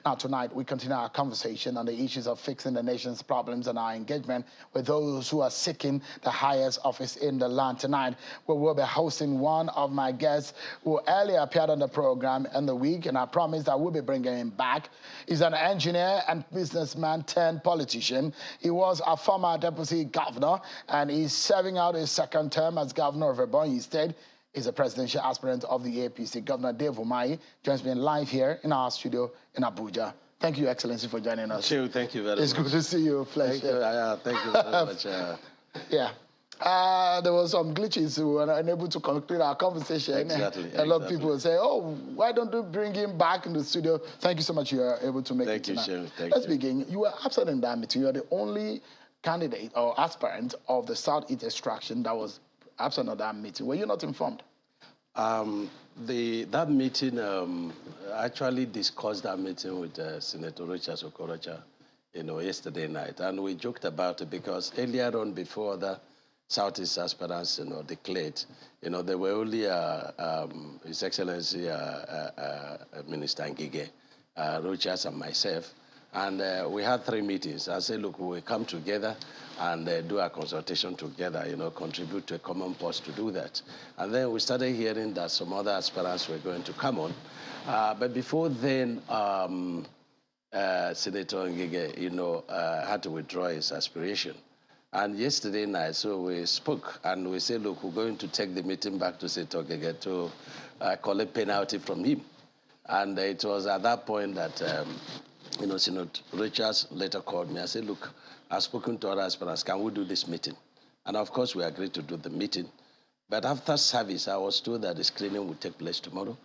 Now, tonight, we continue our conversation on the issues of fixing the nation's problems and our engagement with those who are seeking the highest office in the land. Tonight, we will be hosting one of my guests who earlier appeared on the program in the week, and I promise that we'll be bringing him back. He's an engineer and businessman turned politician. He was a former deputy governor, and he's serving out his second term as governor of Ebonyi State. He's a presidential aspirant of the APC. Governor Dave Umahi joins me live here in our studio in Abuja. Thank you, Excellency, for joining us. Thank you very much. It's good to see you, flesh. Thank you very much. Yeah. There were some glitches. We were unable to conclude our conversation. Exactly. A lot of people say, oh, why don't you bring him back in the studio? Thank you so much you are able to make it tonight. Thank you. Let's begin. You were absent in that meeting. You are the only candidate or aspirant of the Southeast extraction that was absent of that meeting. Were you not informed? That meeting, actually discussed that meeting with Senator Richard Okorocha, yesterday night. And we joked about it because earlier on, before the Southeast aspirants, declared, there were only His Excellency Minister Ngige, Rochas and myself. And we had 3 meetings. I said, look, we'll come together and do a consultation together, contribute to a common cause to do that. And then we started hearing that some other aspirants were going to come on. But before then, Senator Ngige, had to withdraw his aspiration. And yesterday night, so we spoke and we said, look, we're going to take the meeting back to Senator Ngige to collect penalty from him. And it was at that point that Senator Richards later called me. I said, look, I've spoken to other aspirants. Can we do this meeting? And of course, we agreed to do the meeting. But after service, I was told that the screening would take place tomorrow.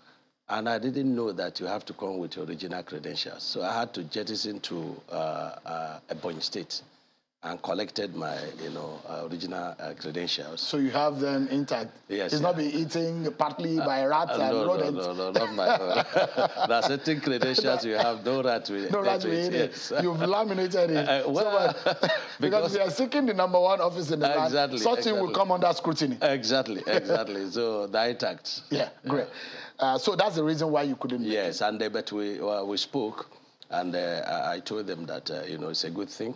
And I didn't know that you have to come with your original credentials. So I had to jettison to Ebonyi State and collected my, original credentials. So you have them intact? Yes. It's not been eaten partly by rats and rodents? No, not my own. There are certain credentials you have, no rat with it. No rat with it. Yes. You've laminated it. Because we are seeking the #1 office in the land, something will come under scrutiny. Exactly. So they're intact. Yeah, great. So that's the reason why you couldn't make it. And but we spoke, and I told them that, it's a good thing.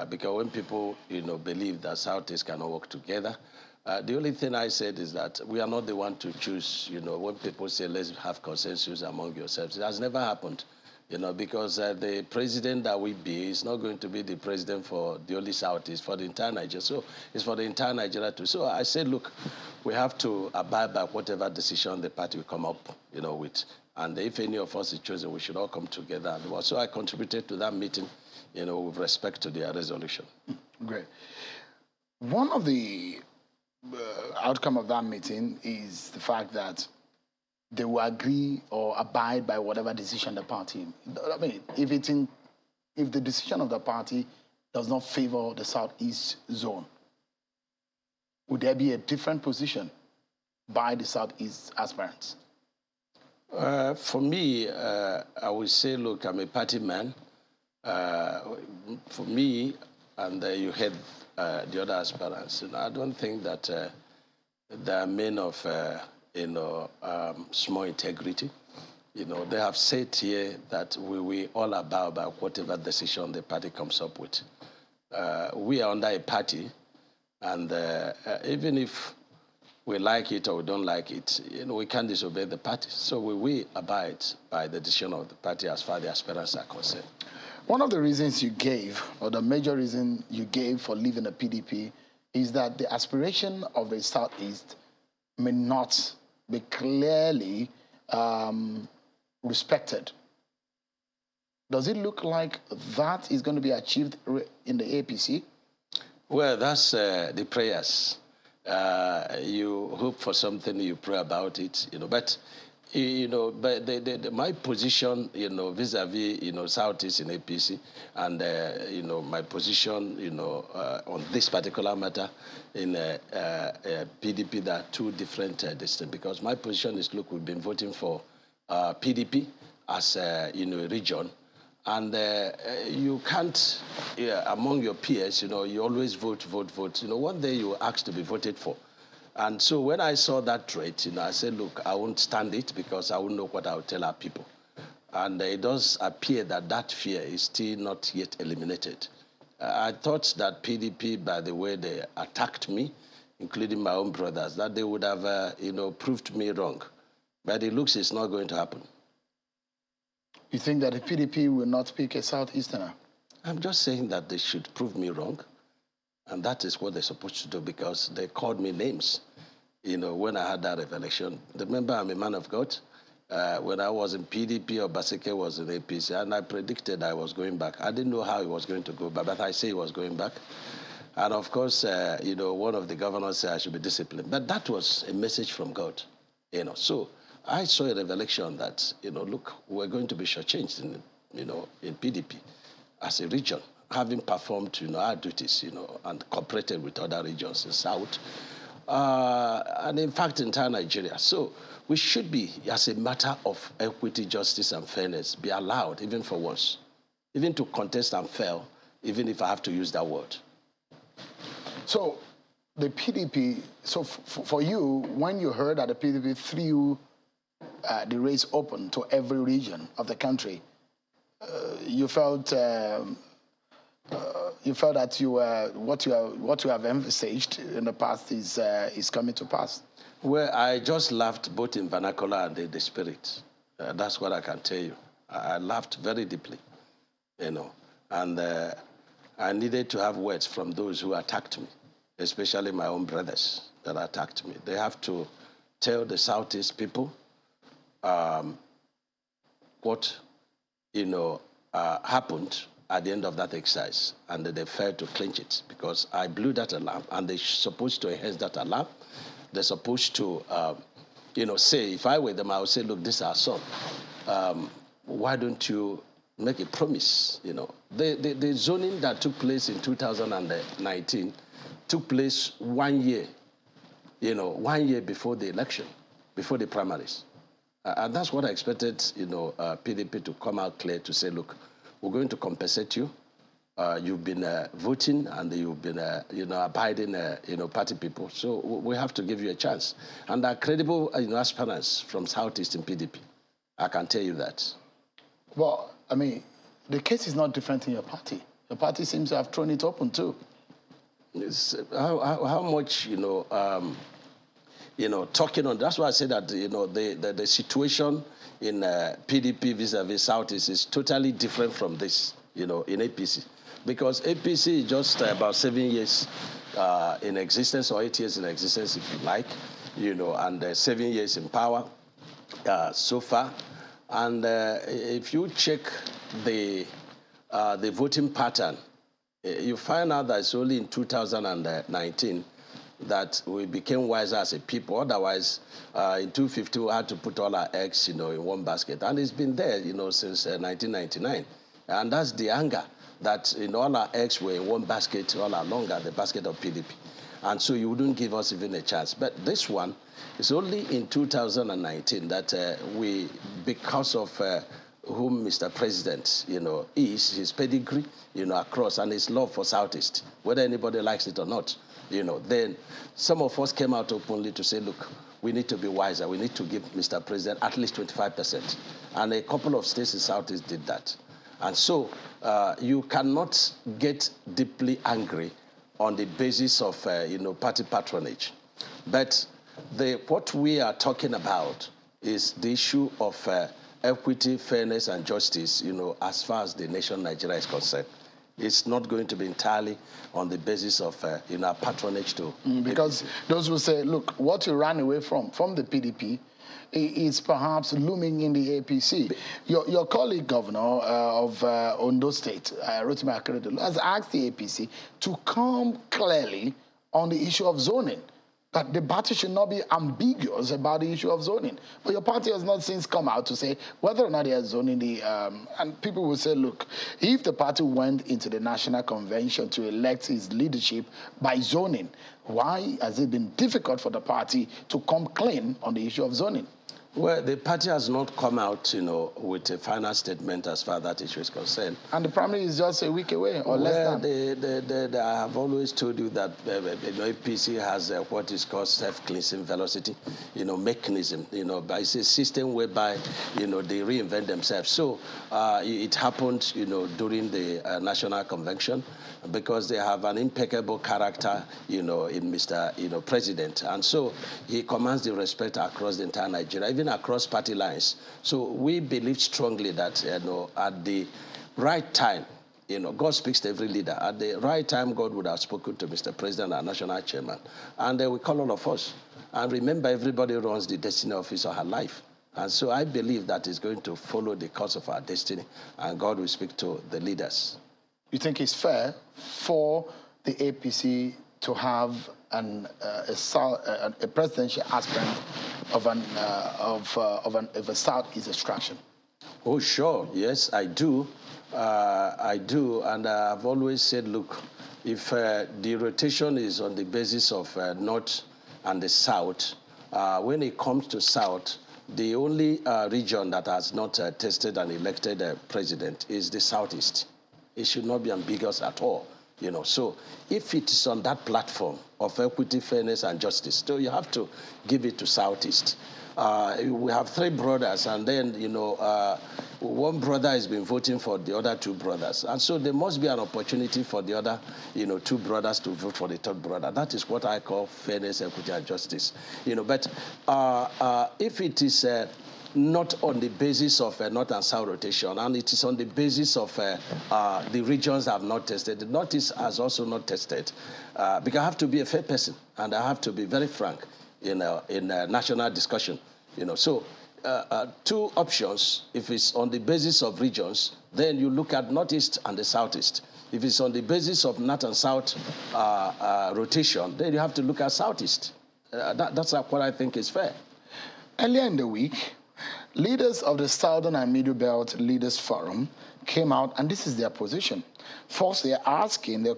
Because when people, believe that Southeast cannot work together, the only thing I said is that we are not the one to choose, when people say, let's have consensus among yourselves. It has never happened, because the president that we be is not going to be the president for the only Southeast, for the entire Nigeria. So it's for the entire Nigeria too. So I said, look, we have to abide by whatever decision the party will come up, with. And if any of us is chosen, we should all come together. And so I contributed to that meeting, with respect to their resolution. Great. One of the outcome of that meeting is the fact that they will agree or abide by whatever decision the party. I mean, if the decision of the party does not favor the Southeast zone, would there be a different position by the Southeast aspirants? For me, I would say, look, I'm a party man. For me, and you heard the other aspirants, I don't think that they are men of, small integrity. They have said here that we all abide by whatever decision the party comes up with. We are under a party, and even if we like it or we don't like it, we can't disobey the party. So we abide by the decision of the party as far as the aspirants are concerned. One of the reasons you gave, or the major reason you gave for leaving the PDP, is that the aspiration of the Southeast may not be clearly respected. Does it look like that is going to be achieved in the APC? Well, that's the prayers. You hope for something, you pray about it, but but my position, vis-a-vis, Southeast in APC, and, my position, on this particular matter in PDP, there are 2 different distances. Because my position is, look, we've been voting for PDP as, a region. And you can't, among your peers, you always vote. One day you ask to be voted for. And so when I saw that trait, I said, look, I won't stand it because I won't know what I would tell our people. And it does appear that that fear is still not yet eliminated. I thought that PDP, by the way they attacked me, including my own brothers, that they would have, proved me wrong. But it looks it's not going to happen. You think that the PDP will not pick a Southeasterner? I'm just saying that they should prove me wrong. And that is what they're supposed to do, because they called me names, when I had that revelation. Remember, I'm a man of God. When I was in PDP or Basike was in APC, and I predicted I was going back. I didn't know how it was going to go, but I say he was going back. And of course, one of the governors said I should be disciplined. But that was a message from God, So I saw a revelation that, look, we're going to be shortchanged in PDP as a region, having performed, our duties, and cooperated with other regions in South, and in fact, entire Nigeria. So we should be, as a matter of equity, justice, and fairness, be allowed, even for once, even to contest and fail, even if I have to use that word. So the PDP, so for you, when you heard that the PDP threw the race open to every region of the country, you felt that what you have emphasized in the past is coming to pass. Well, I just laughed both in vernacular and in the spirit. That's what I can tell you. I laughed very deeply, and I needed to have words from those who attacked me, especially my own brothers that attacked me. They have to tell the Southeast people what happened at the end of that exercise, and they failed to clinch it, because I blew that alarm, and they're supposed to enhance that alarm. They're supposed to, say, if I were them, I would say, look, this is our son. Why don't you make a promise? The zoning that took place in 2019 took place 1 year, 1 year before the election, before the primaries. And that's what I expected, PDP to come out clear to say, look, we're going to compensate you. You've been voting, and you've been, abiding, party people. So we have to give you a chance. And there are credible, aspirants from Southeast in PDP. I can tell you that. Well, I mean, the case is not different in your party. Your party seems to have thrown it open too. How much, talking on. That's why I say that the situation in PDP vis-a-vis Southeast is totally different from this, in APC, because APC is just about 7 years in existence, or 8 years in existence, if you like, and 7 years in power so far. And if you check the voting pattern, you find out that it's only in 2019 that we became wiser as a people. Otherwise, in 2050, we had to put all our eggs, in one basket. And it's been there, since 1999. And that's the anger that, all our eggs were in one basket all along, the basket of PDP. And so you wouldn't give us even a chance. But this one is only in 2019 that we, because of whom Mr. President, is, his pedigree, across, and his love for Southeast, whether anybody likes it or not, then some of us came out openly to say, look, we need to be wiser. We need to give Mr. President at least 25%. And a couple of states in Southeast did that. And so you cannot get deeply angry on the basis of, party patronage. But what we are talking about is the issue of equity, fairness, and justice, as far as the nation Nigeria is concerned. It's not going to be entirely on the basis of, patronage to... Because those who say, look, what you ran away from the PDP is perhaps looming in the APC. Your colleague governor of Ondo State, Rotimi Akeredolu, has asked the APC to come clearly on the issue of zoning, that the party should not be ambiguous about the issue of zoning. But your party has not since come out to say whether or not they are zoning the... and people will say, look, if the party went into the National Convention to elect its leadership by zoning, why has it been difficult for the party to come clean on the issue of zoning? Well, the party has not come out, with a final statement as far as that issue is concerned. And the primary is just a week away or less than. I have always told you that APC has what is called self-cleansing velocity, mechanism, but it's a system whereby, they reinvent themselves. So it happened, during the National Convention, because they have an impeccable character, in Mr. President. And so he commands the respect across the entire Nigeria, even across party lines. So we believe strongly that, at the right time, God speaks to every leader. At the right time, God would have spoken to Mr. President, our national chairman. And we call all of us. And remember, everybody runs the destiny of his or her life. And so I believe that is going to follow the course of our destiny, and God will speak to the leaders. You think it's fair for the APC to have a presidential aspirant of a Southeast extraction? Oh, sure. Yes, I do. I do. And I've always said, look, if the rotation is on the basis of North and the South, when it comes to South, the only region that has not tested an elected president is the Southeast. It should not be ambiguous at all. So if it is on that platform of equity, fairness, and justice, so you have to give it to Southeast. We have three brothers, and then, one brother has been voting for the other two brothers. And so there must be an opportunity for the other, two brothers to vote for the third brother. That is what I call fairness, equity, and justice. But if it is not on the basis of North and South rotation, and it is on the basis of the regions that have not tested. The Northeast has also not tested, because I have to be a fair person, and I have to be very frank in national discussion. So two options. If it's on the basis of regions, then you look at Northeast and the Southeast. If it's on the basis of North and South rotation, then you have to look at Southeast. That's what I think is fair. Earlier in the week, leaders of the Southern and Middle Belt Leaders Forum came out, and this is their position. First, they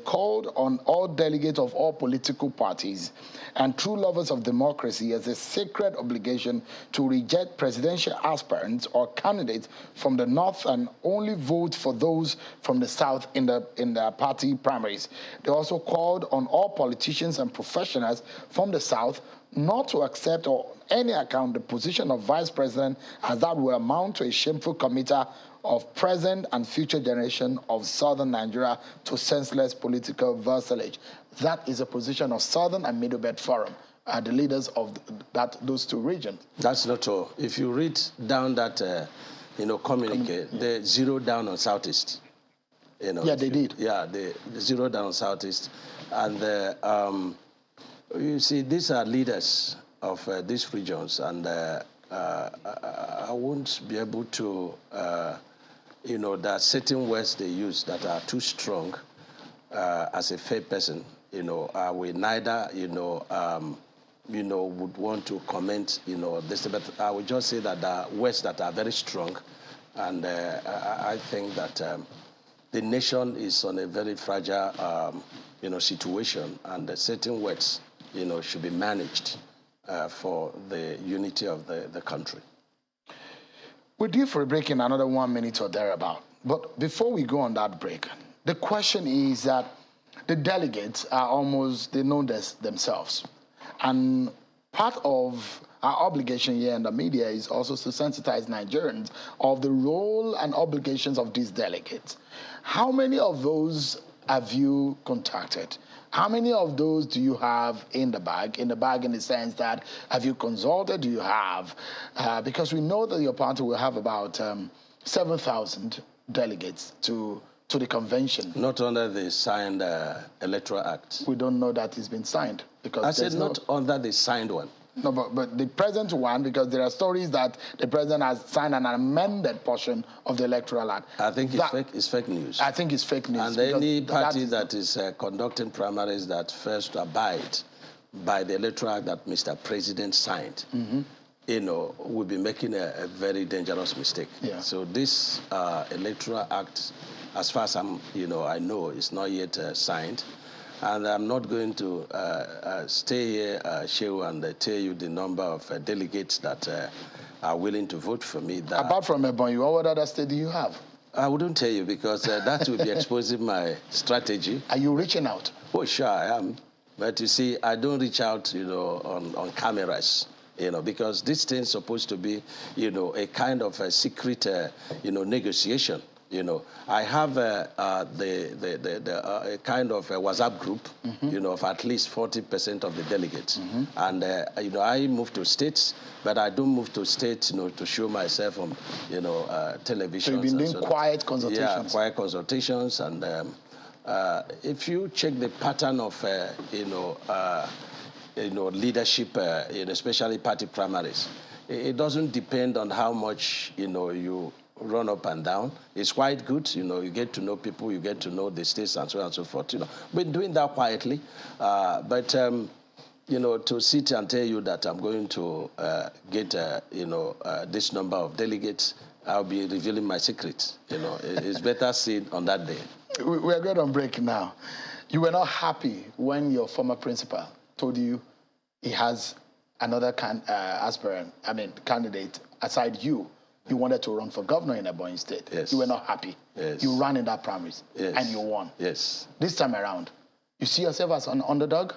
called on all delegates of all political parties and true lovers of democracy as a sacred obligation to reject presidential aspirants or candidates from the North and only vote for those from the South in the party primaries. They also called on all politicians and professionals from the South not to accept or any account the position of vice president, as that will amount to a shameful committer of present and future generation of Southern Nigeria to senseless political vassalage. That is a position of Southern and Middle Belt Forum, the leaders of those two regions. That's not all. If you read down that communique, they zeroed down on Southeast. Yeah, they did. Yeah, they zeroed down on Southeast. And you see, these are leaders of these regions, and I won't be able to, there are certain words they use that are too strong. As a fair person, we neither, would want to comment, this, but I would just say that there are words that are very strong, and I think that the nation is on a very fragile, situation, and certain words, should be managed for the unity of the country. We're due for a break in another 1 minute or thereabout. But before we go on that break, the question is that the delegates are almost, they know this themselves. And part of our obligation here in the media is also to sensitize Nigerians of the role and obligations of these delegates. How many of those have you contacted? How many of those do you have in the bag? In the bag in the sense that, have you consulted? Do you have? Because we know that your party will have about 7,000 delegates to the convention. Not under the signed Electoral Act. We don't know that it's been signed. Because I said not under the signed one. No, but the present one, because there are stories that the president has signed an amended portion of the Electoral Act. I think it's fake news. I think it's fake news. And any party that is conducting primaries that fails to abide by the Electoral Act that Mr. President signed, will be making a very dangerous mistake. Yeah. So this Electoral Act, as far as I know, is not yet signed. And I'm not going to stay here, Shehu, and tell you the number of delegates that are willing to vote for me. That apart from Ebonyi, what other state do you have? I wouldn't tell you because that would be exposing my strategy. Are you reaching out? Oh, sure, I am. But you see, I don't reach out, on cameras, because this thing's supposed to be, a kind of a secret, negotiation. I have a kind of a WhatsApp group, of at least 40% of the delegates. And, I move to states, but I don't move to states, to show myself on, television. So you've been doing quiet consultations? Yeah, quiet consultations. And if you check the pattern of, leadership, especially party primaries, it doesn't depend on how much, you run up and down. It's quite good, you get to know people, you get to know the states and so on and so forth, Been doing that quietly, but to sit and tell you that I'm going to get, this number of delegates, I'll be revealing my secrets. It's better seen on that day. We're going on break now. You were not happy when your former principal told you he has another candidate aside you. You wanted to run for governor in Ebonyi State. Yes. You were not happy. Yes. You ran in that primaries. Yes. And you won. Yes. This time around, you see yourself as an underdog?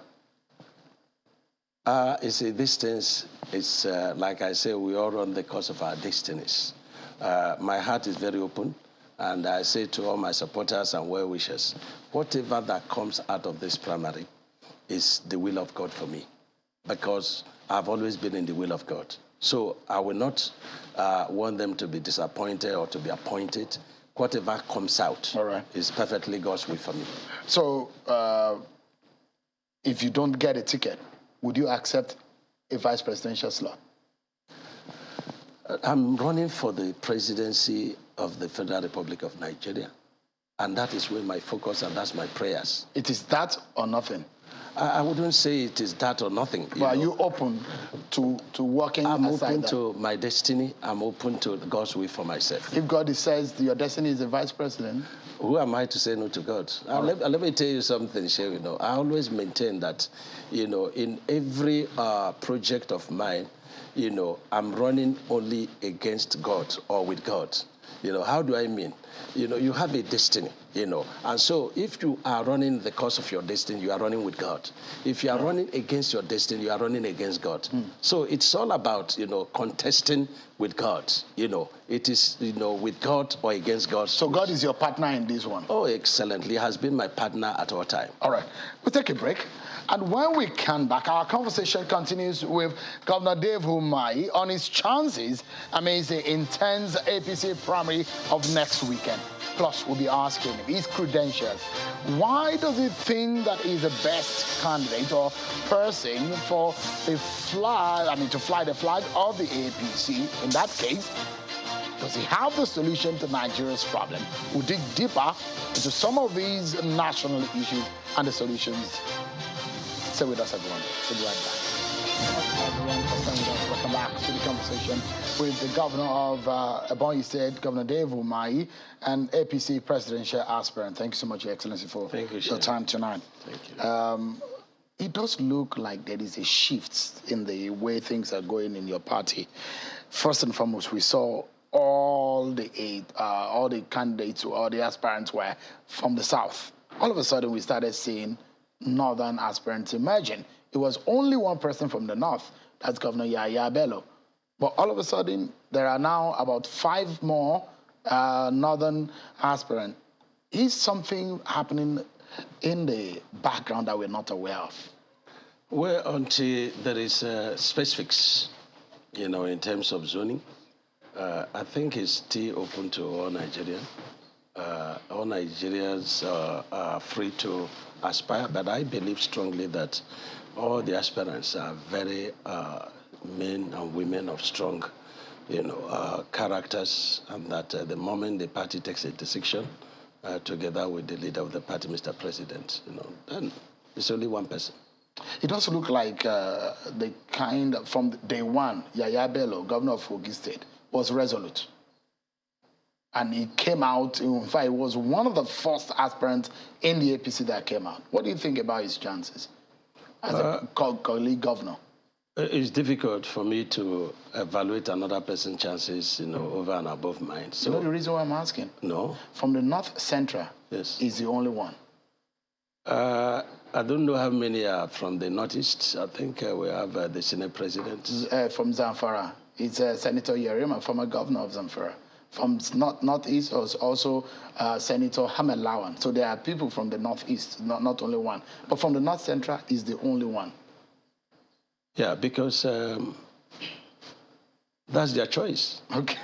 You see, these things, it's like I say, we all run the course of our destinies. My heart is very open, and I say to all my supporters and well-wishers, whatever that comes out of this primary is the will of God for me, because I've always been in the will of God. So I will not want them to be disappointed or to be appointed. Whatever comes out is perfectly God's will for me. So if you don't get a ticket, would you accept a vice presidential slot? I'm running for the presidency of the Federal Republic of Nigeria. And that is where my focus and that's my prayers. It is that or nothing? I wouldn't say it is that or nothing. But are you open to working I'm aside open that? to my destiny. I'm open to God's will for myself. If God says your destiny is a vice president? Who am I to say no to God? Let me tell you something, Shay. I always maintain that, in every project of mine, I'm running only against God or with God. How do I mean? You have a destiny, and so if you are running the course of your destiny, you are running with God. If you are running against your destiny, you are running against God. So it's all about, contesting with God. It is, with God or against God. So God is your partner in this one? Oh, excellently. He has been my partner at all time. All right. We'll take a break. And when we come back, our conversation continues with Governor Dave Umahi on his chances amidst the intense APC primary of next weekend. Plus, we'll be asking him his credentials. Why does he think that he's the best candidate or person for the to fly the flag of the APC? In that case, does he have the solution to Nigeria's problem? We'll dig deeper into some of these national issues and the solutions. Stay with us, everyone. We'll be right back. Welcome back to the conversation with the governor of Ebonyi State, Governor Dave Umahi, and APC presidential aspirant. Thank you so much, Your Excellency, for your time tonight. Thank you. It does look like there is a shift in the way things are going in your party. First and foremost, we saw all the candidates, all the aspirants were from the south. All of a sudden, we started seeing northern aspirants emerging. It was only one person from the north, that's Governor Yahaya Bello. But all of a sudden, there are now about 5 more northern aspirants. Is something happening in the background that we're not aware of? Well, until there is specifics, in terms of zoning, I think it's still open to all Nigerians. All Nigerians are free to aspire, but I believe strongly that all the aspirants are very men and women of strong, characters, and that the moment the party takes a decision, together with the leader of the party, Mr. President, then it's only one person. It does look like the kind from day one, Yahaya Bello, governor of Kogi State, was resolute. And he came out, in fact, he was one of the first aspirants in the APC that came out. What do you think about his chances as a colleague governor? It's difficult for me to evaluate another person's chances, over and above mine. So, you know the reason why I'm asking? No. From the North Central, Yes. is the only one. I don't know how many are from the Northeast. I think we have the Senate President. From Zamfara, it's Senator Yerima, former governor of Zamfara. From Northeast, also Senator Hamed Lawan. So there are people from the Northeast, not only one. But from the North Central is the only one. Yeah, because that's their choice. Okay.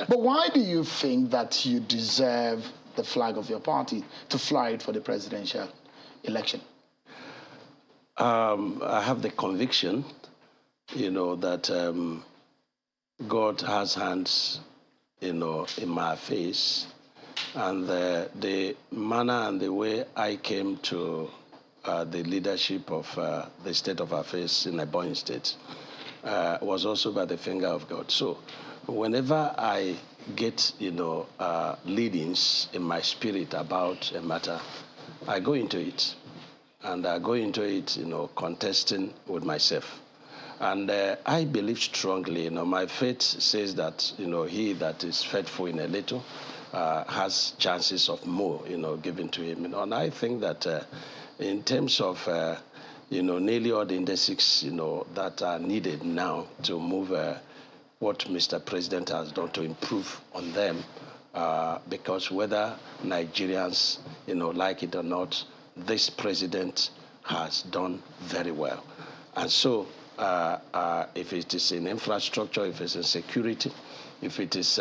But why do you think that you deserve the flag of your party to fly it for the presidential election? I have the conviction, that God has hands, in my face, and the manner and the way I came to the leadership of the state of affairs in Ebonyi State was also by the finger of God. So whenever I get, leadings in my spirit about a matter, I go into it. And I go into it, contesting with myself. And I believe strongly, my faith says that, he that is faithful in a little has chances of more, given to him. And I think that in terms of, nearly all the indices, that are needed now to move what Mr. President has done to improve on them, because whether Nigerians, like it or not, this president has done very well. And so if it is in infrastructure, if it's in security, if it is,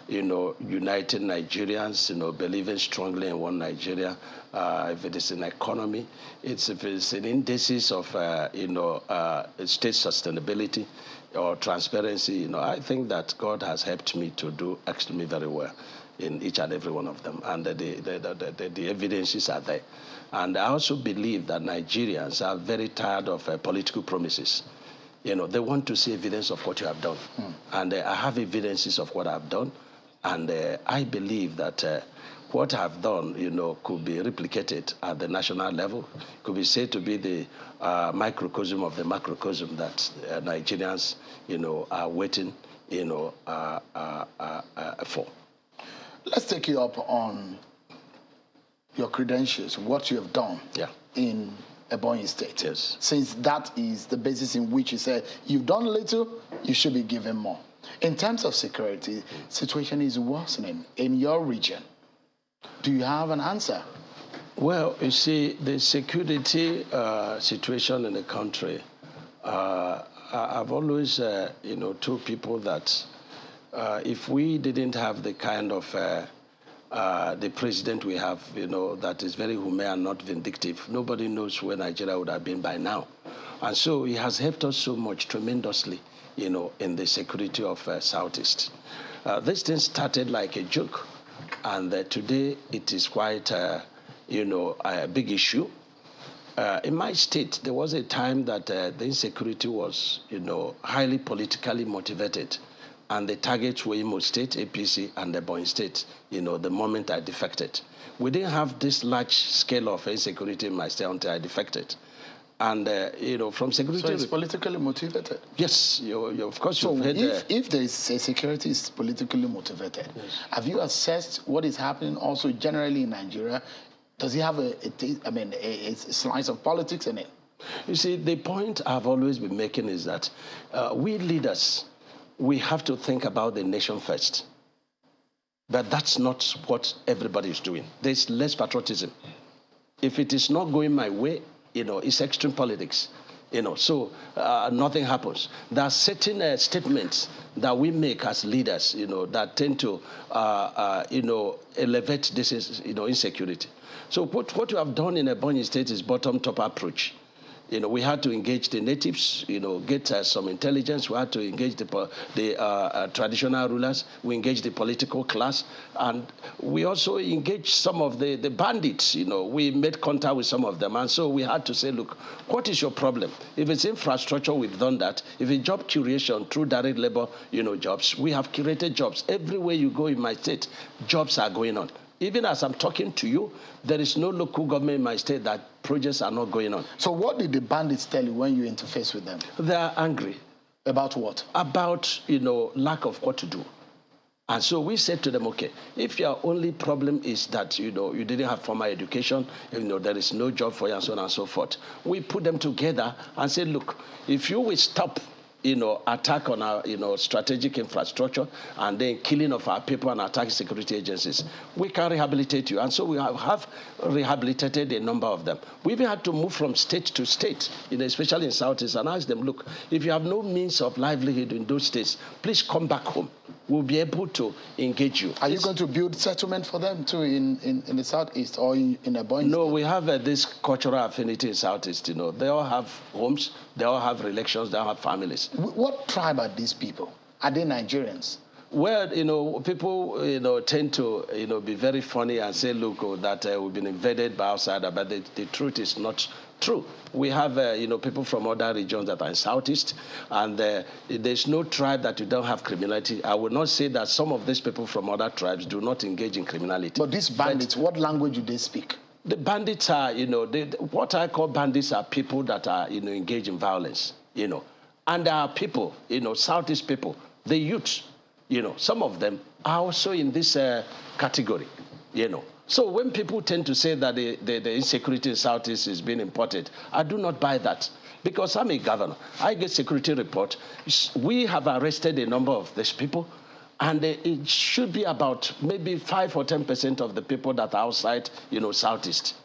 uniting Nigerians, believing strongly in one Nigeria, if it is in economy, if it's in indices of, state sustainability or transparency, I think that God has helped me to do extremely very well in each and every one of them. And the evidences are there. And I also believe that Nigerians are very tired of political promises. They want to see evidence of what you have done. And I have evidences of what I've done. And I believe that what I've done, could be replicated at the national level, could be said to be the microcosm of the macrocosm that Nigerians, are waiting, for. Let's take you up on your credentials, what you have done in Ebonyi State. Yes. Since that is the basis in which you said you've done little, you should be given more. In terms of security, situation is worsening in your region. Do you have an answer? Well, you see, the security situation in the country, I've always, told people that if we didn't have the kind of the president we have, that is very humane and not vindictive, nobody knows where Nigeria would have been by now. And so he has helped us so much tremendously, in the security of Southeast. This thing started like a joke, and today it is quite, a big issue. In my state, there was a time that the insecurity was, highly politically motivated. And the targets were Imo State, APC, and the Ebonyi State, the moment I defected. We didn't have this large scale of insecurity in my state until I defected. And, from security... So it's politically motivated? Yes, of course so you've heard... if there is a security is politically motivated, have you assessed what is happening also generally in Nigeria? Does it have a slice of politics in it? You see, the point I've always been making is that we leaders... we have to think about the nation first. But that's not what everybody is doing. There's less patriotism. If it is not going my way, it's extreme politics. So nothing happens. There are certain statements that we make as leaders, that tend to, elevate this, insecurity. So what you have done in Ebonyi State is bottom-top approach. We had to engage the natives, get some intelligence. We had to engage the traditional rulers. We engaged the political class. And we also engaged some of the bandits. We made contact with some of them. And so we had to say, look, what is your problem? If it's infrastructure, we've done that. If it's job curation through direct labor, jobs, we have curated jobs. Everywhere you go in my state, jobs are going on. Even as I'm talking to you, there is no local government in my state that projects are not going on. So what did the bandits tell you when you interface with them? They are angry. About what? About, lack of what to do. And so we said to them, okay, if your only problem is that, you didn't have formal education, there is no job for you and so on and so forth, we put them together and said, look, if you will stop, attack on our, strategic infrastructure and then killing of our people and attacking security agencies, we can rehabilitate you. And so we have rehabilitated a number of them. We even had to move from state to state, especially in Southeast, and ask them, look, if you have no means of livelihood in those states, please come back home. We'll be able to engage you. Are you going to build settlement for them too in the Southeast or in Ebonyi? No, we have this cultural affinity in Southeast. They all have homes, they all have relations, they all have families. What tribe are these people? Are they Nigerians? Well, people, tend to, be very funny and say, look, that we've been invaded by outsiders, but the truth is not true. We have, people from other regions that are in Southeast, and there's no tribe that you don't have criminality. I would not say that some of these people from other tribes do not engage in criminality. But these bandits, what language do they speak? The bandits are, what I call bandits are people that are, engaged in violence, And there are people, Southeast people, the youth, some of them are also in this category, So when people tend to say that the insecurity in Southeast is being imported, I do not buy that. Because I'm a governor. I get security report. We have arrested a number of these people, and it should be about maybe 5 or 10% of the people that are outside, Southeast.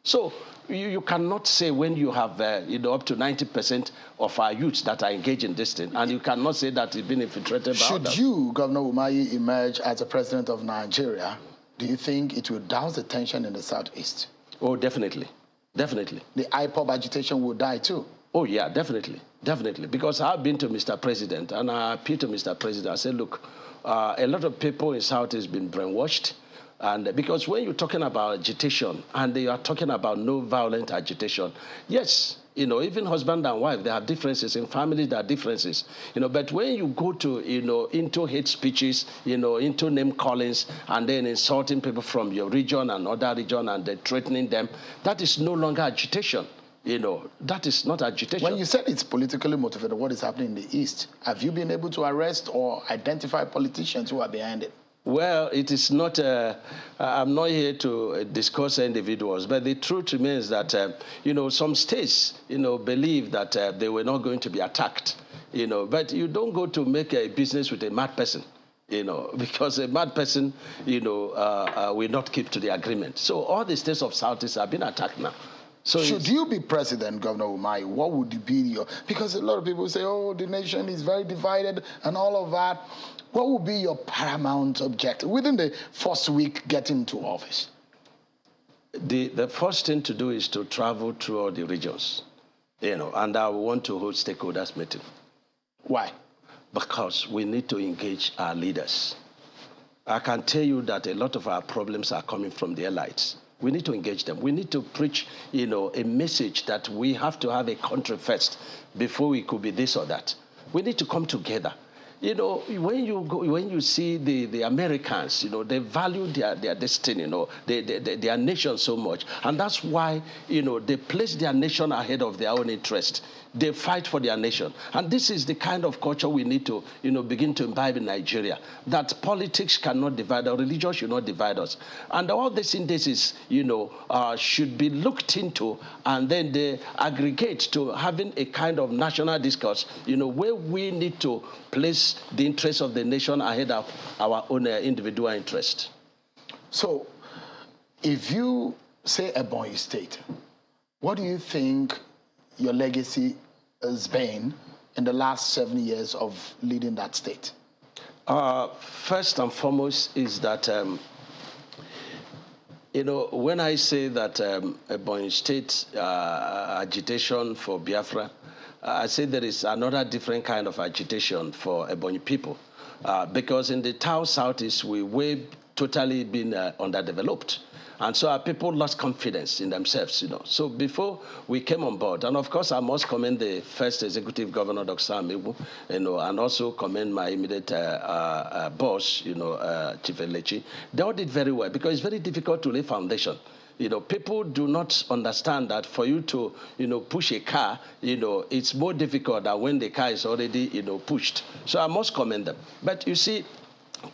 So you cannot say when you have, up to 90% of our youths that are engaged in this thing, and you cannot say that it's been infiltrated by others. Should you, Governor Umahi, emerge as a president of Nigeria, do you think it will douse the tension in the Southeast? Oh, definitely. Definitely. The IPOB agitation will die too? Oh, yeah, definitely. Definitely. Because I've been to Mr. President, and I appealed to Mr. President. I said, look, a lot of people in Southeast have been brainwashed. And because when you're talking about agitation, and you are talking about no violent agitation, yes, even husband and wife, there are differences. In family, there are differences. But when you go to, into hate speeches, into name callings, and then insulting people from your region and other region, and then threatening them, that is no longer agitation. That is not agitation. When you said it's politically motivated, what is happening in the East? Have you been able to arrest or identify politicians who are behind it? Well, it is not, I'm not here to discuss individuals, but the truth remains that, some states, believe that they were not going to be attacked, but you don't go to make a business with a mad person, because a mad person, will not keep to the agreement. So all the states of Southeast have been attacked now. So should you be president, Governor Umahi, what would be your... Because a lot of people say, oh, the nation is very divided and all of that. What would be your paramount objective within the first week getting into office? The first thing to do is to travel through all the regions, and I want to hold stakeholders meeting. Why? Because we need to engage our leaders. I can tell you that a lot of our problems are coming from the elites. We need to engage them. We need to preach, a message that we have to have a country first before we could be this or that. We need to come together. When you see the Americans, they value their destiny, their nation so much. And that's why, they place their nation ahead of their own interest. They fight for their nation. And this is the kind of culture we need to, begin to imbibe in Nigeria, that politics cannot divide us, religion should not divide us. And all these indices, should be looked into, and then they aggregate to having a kind of national discourse, where we need to place the interests of the nation ahead of our own individual interest. So, if you say Ebonyi State, what do you think your legacy has been in the last 7 years of leading that state? First and foremost is that, when I say that Ebonyi State agitation for Biafra, I say there is another different kind of agitation for Ebonyi people. Because in the Southeast, we way totally been underdeveloped. And so our people lost confidence in themselves, So before we came on board, and of course I must commend the first executive governor, Dr. Sam Ibu, and also commend my immediate boss, Chief Elechi. They all did very well because it's very difficult to lay foundation. People do not understand that for you to, push a car, it's more difficult than when the car is already, pushed. So I must commend them. But you see,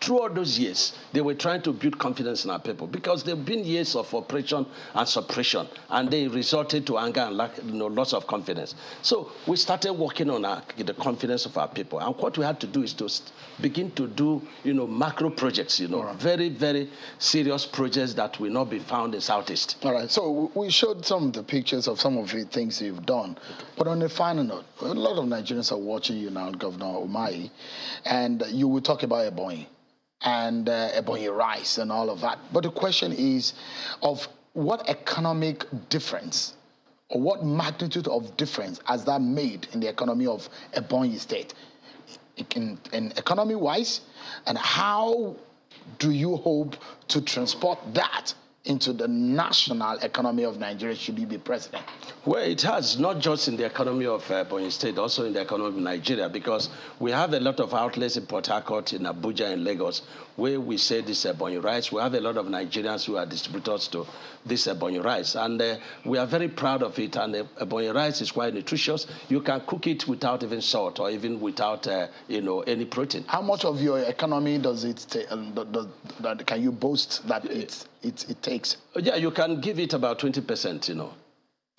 through all those years, they were trying to build confidence in our people because there have been years of oppression and suppression, and they resulted to anger and loss of confidence. So we started working on the confidence of our people, and what we had to do is to begin to do, macro projects, right. Very, very serious projects that will not be found in Southeast. All right. So we showed some of the pictures of some of the things you've done, but on a final note, a lot of Nigerians are watching you now, Governor Umahi, and you will talk about Ebonyi and Ebonyi rice and all of that. But the question is of what economic difference or what magnitude of difference has that made in the economy of Ebonyi State in economy-wise, and how do you hope to transport that into the national economy of Nigeria should you be president? Well, it has, not just in the economy of Ebonyi State, also in the economy of Nigeria, because we have a lot of outlets in Port Harcourt, in Abuja, and Lagos, where we say this Ebonyi rice. We have a lot of Nigerians who are distributors to this Ebonyi rice, and we are very proud of it, and Ebonyi rice is quite nutritious. You can cook it without even salt or even without, any protein. How much of your economy does it can you boast that it takes? Yeah, you can give it about 20%,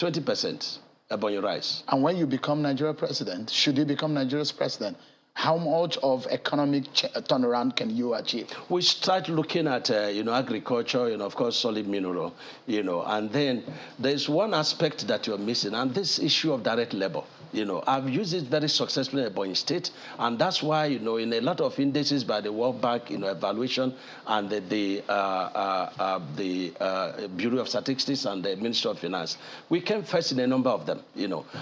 20% Ebonyi rice. And when you become Nigeria president, should you become Nigeria's president, how much of economic turnaround can you achieve? We start looking at, agriculture, of course, solid mineral, and then there's one aspect that you're missing, and this issue of direct labor. I've used it very successfully in Ebonyi State, and that's why, in a lot of indices by the World Bank, evaluation, and the Bureau of Statistics and the Ministry of Finance, we came first in a number of them,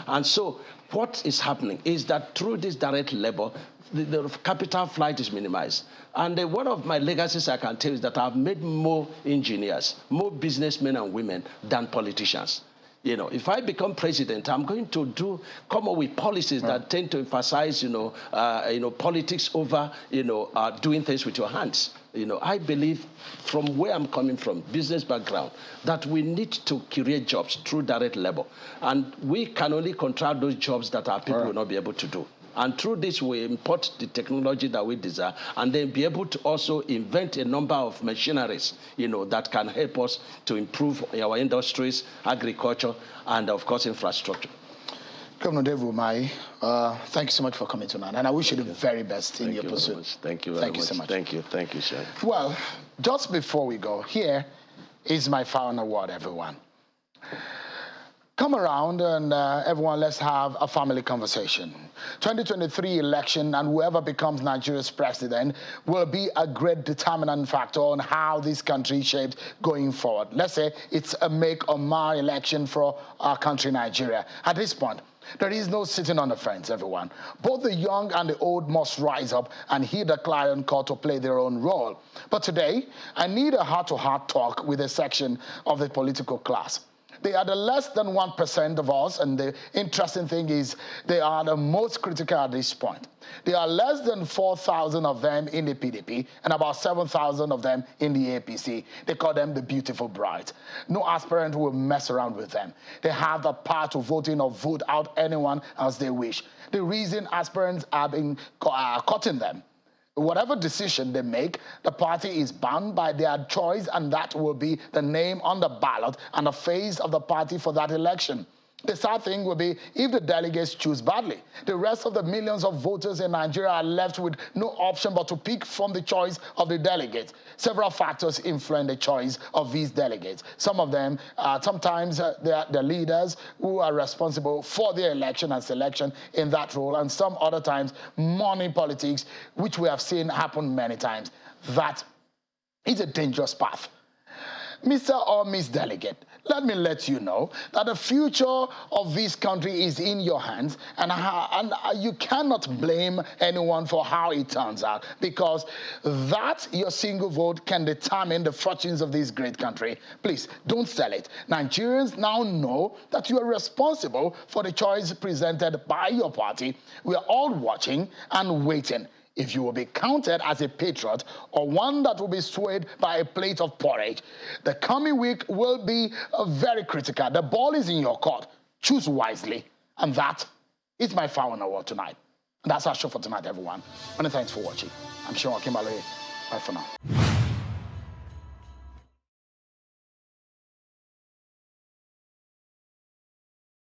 And so what is happening is that through this direct labor, the capital flight is minimized. And one of my legacies I can tell is that I've made more engineers, more businessmen and women than politicians. If I become president, I'm going to come up with policies that tend to emphasize, politics over, doing things with your hands. I believe, from where I'm coming from, business background, that we need to create jobs through direct labor. And we can only contract those jobs that our people will not be able to do. And through this, we import the technology that we desire, and then be able to also invent a number of machineries, that can help us to improve our industries, agriculture, and of course, infrastructure. Governor David Umahi, thank you so much for coming tonight, and I wish you the very best in your pursuit. Thank you very much. Thank you so much. Thank you, sir. Well, just before we go, here is my final word, everyone. Come around and everyone, let's have a family conversation. 2023 election and whoever becomes Nigeria's president will be a great determinant factor on how this country is shaped going forward. Let's say it's a make or mar election for our country, Nigeria. At this point, there is no sitting on the fence, everyone. Both the young and the old must rise up and heed the clarion call to play their own role. But today, I need a heart-to-heart talk with a section of the political class. They are the less than 1% of us, and the interesting thing is they are the most critical at this point. There are less than 4,000 of them in the PDP and about 7,000 of them in the APC. They call them the beautiful brides. No aspirant will mess around with them. They have the power to vote in or vote out anyone as they wish. The reason aspirants have been cutting them, whatever decision they make, the party is bound by their choice, and that will be the name on the ballot and the face of the party for that election. The sad thing will be if the delegates choose badly. The rest of the millions of voters in Nigeria are left with no option but to pick from the choice of the delegates. Several factors influence the choice of these delegates. Some of them, sometimes they are the leaders who are responsible for their election and selection in that role, and some other times money politics, which we have seen happen many times. That is a dangerous path. Mr. or Miss Delegate, let me let you know that the future of this country is in your hands, and you cannot blame anyone for how it turns out, because that your single vote can determine the fortunes of this great country. Please don't sell it. Nigerians now know that you are responsible for the choice presented by your party. We are all watching and waiting. If you will be counted as a patriot or one that will be swayed by a plate of porridge, the coming week will be very critical. The ball is in your court. Choose wisely. And that is my final word tonight. And that's our show for tonight, everyone. Many thanks for watching. I'm Sean Kimbale. Bye for now.